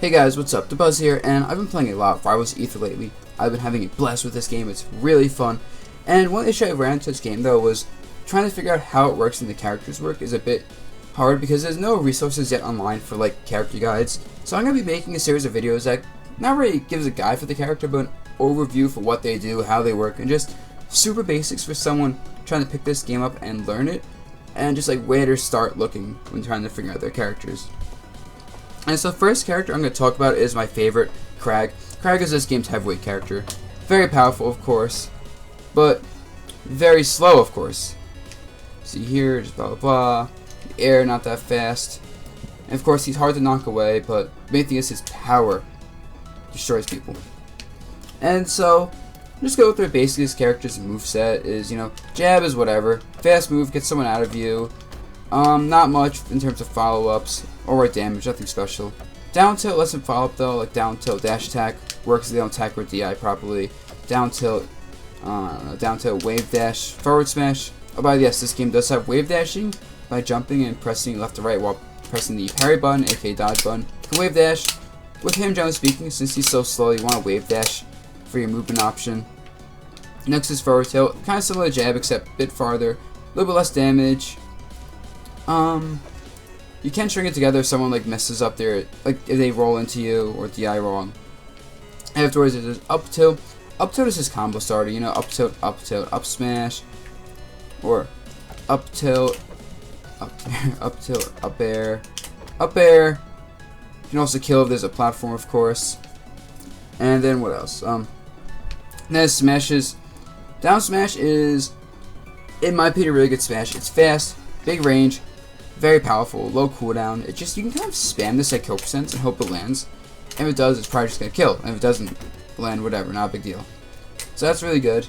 Hey guys, what's up? Dabuz here, and I've been playing a lot of Rivals Aether lately. I've been having a blast with this game. It's really fun. And one issue I ran into this game though was trying to figure out how it works and the characters work is a bit hard because there's no resources yet online for like character guides. So I'm going to be making a series of videos that not really gives a guide for the character, but an overview for what they do, how they work, and just super basics for someone trying to pick this game up and learn it, and just like where to start looking when trying to figure out their characters. And so the first character I'm going to talk about is my favorite, Kragg. Kragg is this game's heavyweight character. Very powerful, of course, but very slow, of course. See here, just blah blah blah. The air, not that fast. And of course, he's hard to knock away, but the main thing is his power destroys people. And so, just go through basically his character's moveset is, jab is whatever. Fast move, gets someone out of you. Not much in terms of follow-ups or damage, nothing special. Down tilt lets him follow up though, like down tilt dash attack works if they don't attack with DI properly. Down tilt wave dash, forward smash. Oh, but yes, this game does have wave dashing by jumping and pressing left to right while pressing the parry button, aka dodge button. You can wave dash. With him, generally speaking, since he's so slow, you want to wave dash for your movement option. Next is forward tilt, kind of similar to jab except a bit farther, a little bit less damage. You can string it together if someone like messes up their, like if they roll into you or DI wrong. Afterwards there's up tilt. Up tilt is his combo starter, up tilt, up smash, or up tilt, up tilt, up air, up air. You can also kill if there's a platform, of course. And then what else? Then smashes. Down smash is, in my opinion, a really good smash. It's fast, big range, very powerful, low cooldown. It just, you can kind of spam this at kill percents and hope it lands. And if it does, it's probably just gonna kill. And if it doesn't land, whatever, not a big deal. So that's really good.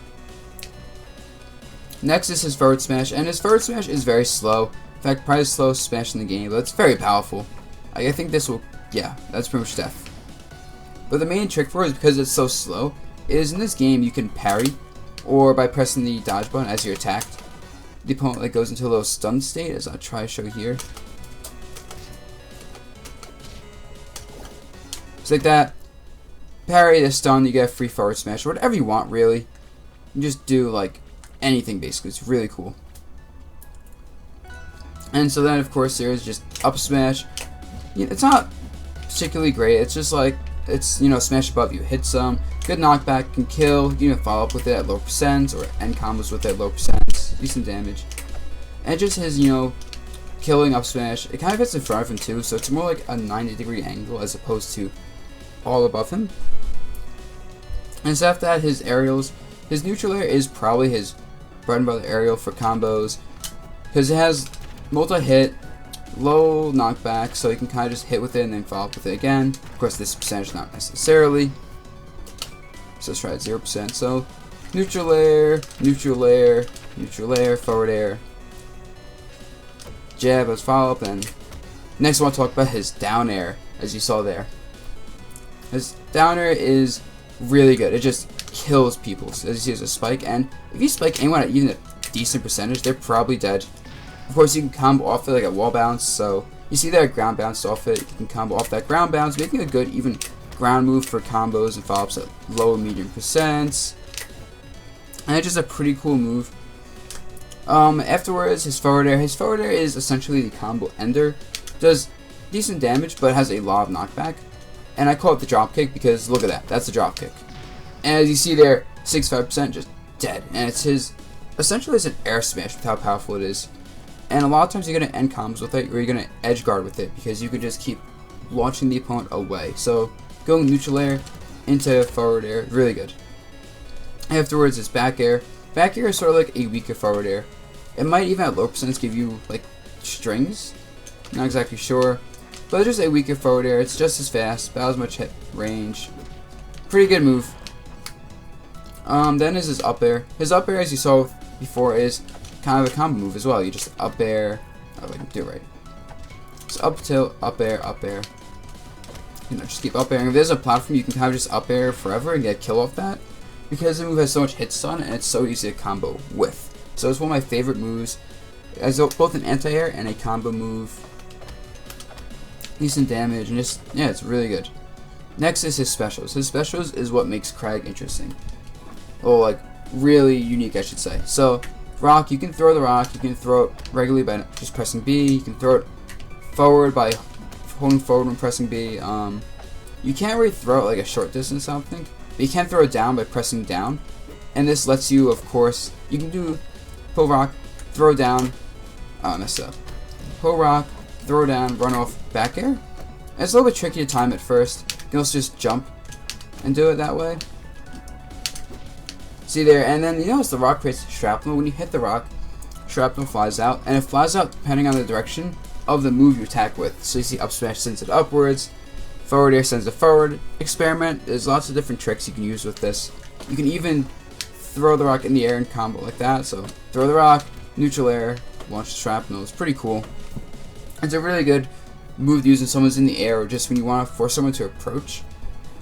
Next is his forward smash, and his forward smash is very slow. In fact, probably the slowest smash in the game, but it's very powerful. I think this will, yeah, that's pretty much death. But the main trick for it is because it's so slow, is in this game you can parry, or by pressing the dodge button as you're attacked. The opponent like goes into a little stun state, as I'll try to show here. It's like that. Parry the stun, you get a free forward smash, or whatever you want really. You just do like anything basically. It's really cool. And so then of course there's just up smash. It's not particularly great. It's just like it's smash above you, hit some good knockback, can kill. You can follow up with it at low percents or end combos with it at low percents, decent damage. And just his killing up smash. It kind of hits in front of him too, so it's more like a 90-degree angle as opposed to all above him. And so after that, his aerials. His neutral air is probably his bread and butter aerial for combos because it has multi-hit, low knockback, so you can kind of just hit with it and then follow up with it again. Of course, this percentage not necessarily. So let's try at 0%. So neutral air, neutral air, neutral air, forward air, jab as follow up, and next I want to talk about his down air, as you saw there. His down air is really good. It just kills people. So as you see, there's a spike, and if you spike anyone at even a decent percentage, they're probably dead. Of course, you can combo off it like a wall bounce, so you see there ground bounce off it. You can combo off that ground bounce, making a good even ground move for combos and follow-ups at low and medium percents. And it's just a pretty cool move. Afterwards, his forward air. His forward air is essentially the combo ender. Does decent damage, but has a lot of knockback. And I call it the drop kick because look at that. That's the drop kick. And as you see there, 65% just dead. And it's his, essentially it's an air smash with how powerful it is. And a lot of times you're going to end combos with it, or you're going to edge guard with it, because you can just keep launching the opponent away. So going neutral air into forward air, really good. Afterwards is back air. Back air is sort of like a weaker forward air. It might even at low percents give you like strings. Not exactly sure. But it's just a weaker forward air. It's just as fast, about as much hit range. Pretty good move. Then is his up air. His up air, as you saw before, is kind of a combo move as well. You just up air. Oh, I can do it right. So up tilt, up air, up air. Just keep up airing. If there's a platform, you can kind of just up air forever and get a kill off that, because the move has so much hit stun and it's so easy to combo with. So it's one of my favorite moves. As both an anti-air and a combo move. Decent damage and just, yeah, it's really good. Next is his specials. His specials is what makes Kragg interesting. Well, like, really unique, I should say. So, rock, you can throw the rock, you can throw it regularly by just pressing B, you can throw it forward by holding forward when pressing B. You can't really throw it like a short distance, I don't think, but you can throw it down by pressing down. And this lets you, of course, you can do pull rock, throw down, I messed up. Pull rock, throw down, run off, back air. And it's a little bit tricky to time at first. You can also just jump and do it that way. See there, and then you notice the rock creates shrapnel. When you hit the rock, shrapnel flies out, and it flies out depending on the direction of the move you attack with. So you see up smash sends it upwards, forward air sends it forward. Experiment, there's lots of different tricks you can use with this. You can even throw the rock in the air and combo like that. So throw the rock, neutral air, launch the shrapnel. It's pretty cool. It's a really good move to use when someone's in the air or just when you want to force someone to approach.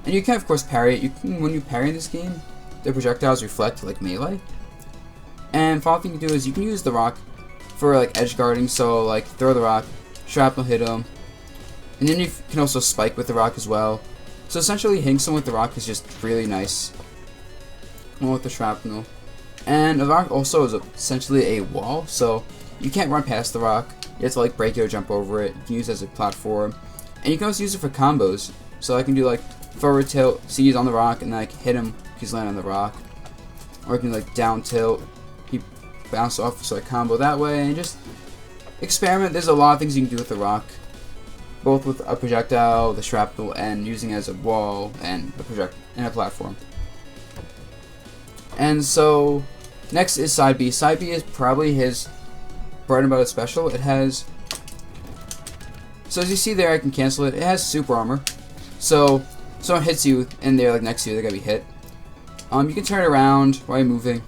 And you can of course parry it. You can, when you parry in this game, the projectiles reflect like melee. And final thing you can do is you can use the rock for like edge guarding. So like throw the rock, shrapnel hit them, and then you can also spike with the rock as well. So essentially hitting someone with the rock is just really nice. Along with the shrapnel. And the rock also is essentially a wall, so you can't run past the rock. You have to like break it or jump over it. You can use it as a platform. And you can also use it for combos. So I can do like forward tilt, see he's on the rock, and then I can hit him if he's landing on the rock. Or I can like down tilt, he bounce off, so I combo that way, and just experiment. There's a lot of things you can do with the rock. Both with a projectile, the shrapnel, and using it as a wall and a platform. And so, next is side B. Side B is probably his bread and butter special. It has, so as you see there, I can cancel it. It has super armor. So, someone hits you and they're like next to you, they're gonna be hit. You can turn it around while you're moving.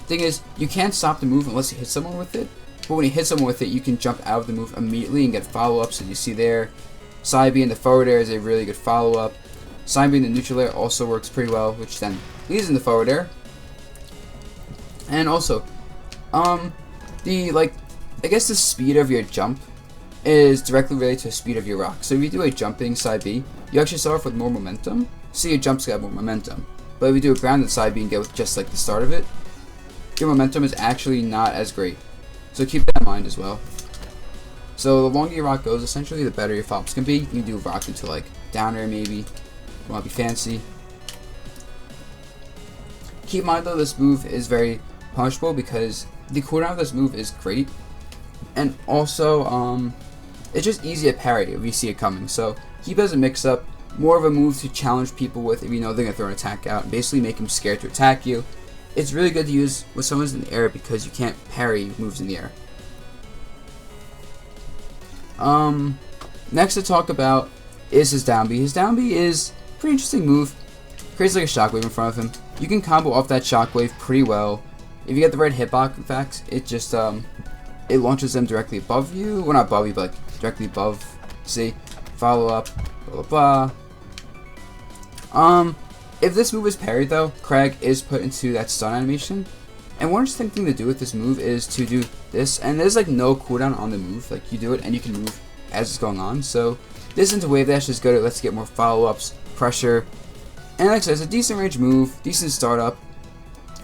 Thing is, you can't stop the move unless you hit someone with it. But when you hit someone with it, you can jump out of the move immediately and get follow-ups. As you see there, side B in the forward air is a really good follow-up. Side B in the neutral air also works pretty well, which then leads in the forward air. And also, I guess the speed of your jump is directly related to the speed of your rock. So if you do a jumping side B, you actually start off with more momentum, so your jumps get more momentum. But if you do a grounded side B and get with just like the start of it, your momentum is actually not as great. So keep that in mind as well. So the longer your rock goes, essentially, the better your follow-ups can be. You can do rock into like down air maybe. You want to be fancy. Keep in mind though, this move is very punishable because the cooldown of this move is great, and also it's just easy to parry if you see it coming. So keep it as a mix-up, more of a move to challenge people with if you know they're gonna throw an attack out and basically make them scared to attack you. It's really good to use when someone's in the air because you can't parry moves in the air. Next to talk about is his down B. His down B is a pretty interesting move. Creates like a shockwave in front of him. You can combo off that shockwave pretty well. If you get the right hitbox, in fact, it just it launches them directly above you. Well, not above you, but like directly above. See, follow up, blah blah blah. If this move is parried though, Kragg is put into that stun animation. And one interesting thing to do with this move is to do this, and there's like no cooldown on the move. Like you do it and you can move as it's going on. So this into wave dash is good. Let's get more follow-ups, pressure. And like I said, it's a decent range move, decent startup.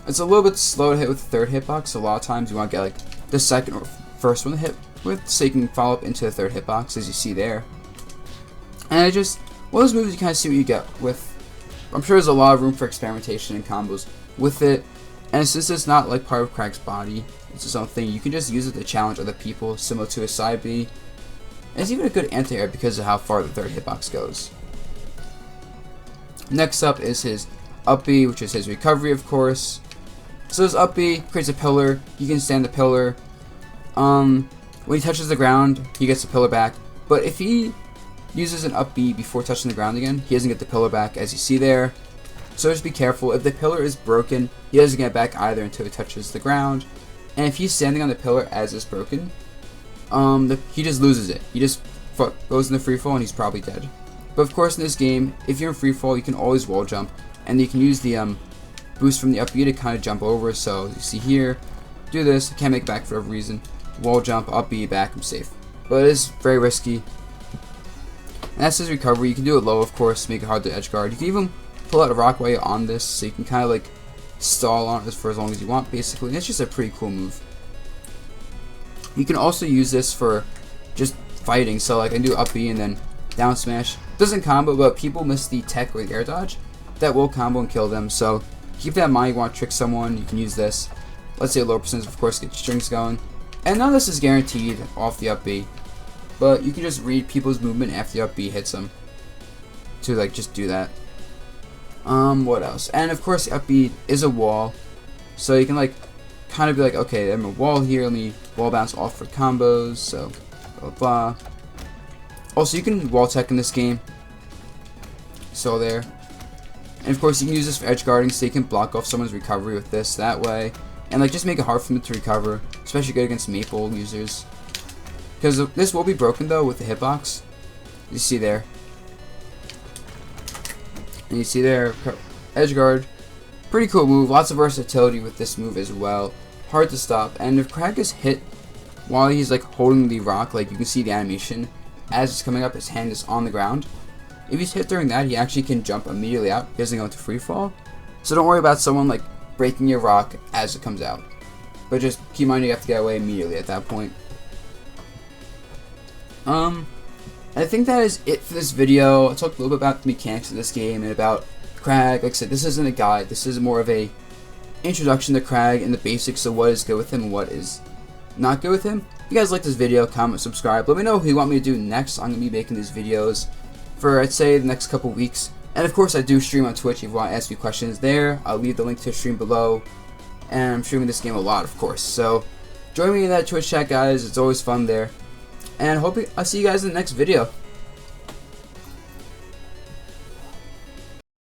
It's a little bit slow to hit with the third hitbox, so a lot of times you want to get like the second or first one to hit with, so you can follow up into the third hitbox, as you see there. And one of those moves you kind of see what you get with. I'm sure there's a lot of room for experimentation and combos with it. And since it's not like part of Kragg's body, it's its own thing, you can just use it to challenge other people, similar to a side B. And it's even a good anti-air because of how far the third hitbox goes. Next up is his up B, which is his recovery, of course. So his up B creates a pillar. He can stand the pillar. When he touches the ground, he gets the pillar back. But if he uses an up B before touching the ground again, he doesn't get the pillar back, as you see there. So just be careful. If the pillar is broken, he doesn't get it back either until he touches the ground. And if he's standing on the pillar as it's broken, he just loses it. He just goes into free fall and he's probably dead. But of course in this game, if you're in free fall, you can always wall jump, and you can use the boost from the up B to kind of jump over. So you see here, do this, I can't make it back for whatever reason, wall jump, up B, back, I'm safe. But it is very risky. And And that says recovery. You can do it low, of course, to make it hard to edgeguard. You can even pull out a rock while you're on this, so you can kind of like stall on it for as long as you want, basically. And it's just a pretty cool move. You can also use this for just fighting, so like I can do up B and then down smash. Doesn't combo, but people miss the tech or the air dodge. That will combo and kill them, so keep that in mind. You want to trick someone, you can use this. Let's say a low percentage, of course, get strings going. And none of this is guaranteed off the up B, but you can just read people's movement after the up B hits them to like just do that. What else? And of course, the up B is a wall, so you can like kind of be like, okay, I'm a wall here, let me wall bounce off for combos, so blah blah. Also, you can wall tech in this game, so there. And of course, you can use this for edge guarding, so you can block off someone's recovery with this that way, and like just make it hard for them to recover, especially good against Maple users. Because this will be broken though with the hitbox. You see there, and you see there, edge guard. Pretty cool move. Lots of versatility with this move as well. Hard to stop. And if Kragg is hit while he's like holding the rock, like you can see the animation as it's coming up, his hand is on the ground. If he's hit during that, he actually can jump immediately out. He doesn't go into free fall. So don't worry about someone like breaking your rock as it comes out. But just keep in mind you have to get away immediately at that point. I think that is it for this video. I talked a little bit about the mechanics of this game and about Kragg. Like I said, this isn't a guide. This is more of a introduction to Kragg and the basics of what is good with him and what is not good with him. If you guys like this video, comment, subscribe. Let me know who you want me to do next. I'm going to be making these videos for, I'd say, the next couple weeks. And of course, I do stream on Twitch if you want to ask me questions there. I'll leave the link to the stream below. And I'm streaming this game a lot, of course. So join me in that Twitch chat, guys. It's always fun there. And I'll see you guys in the next video.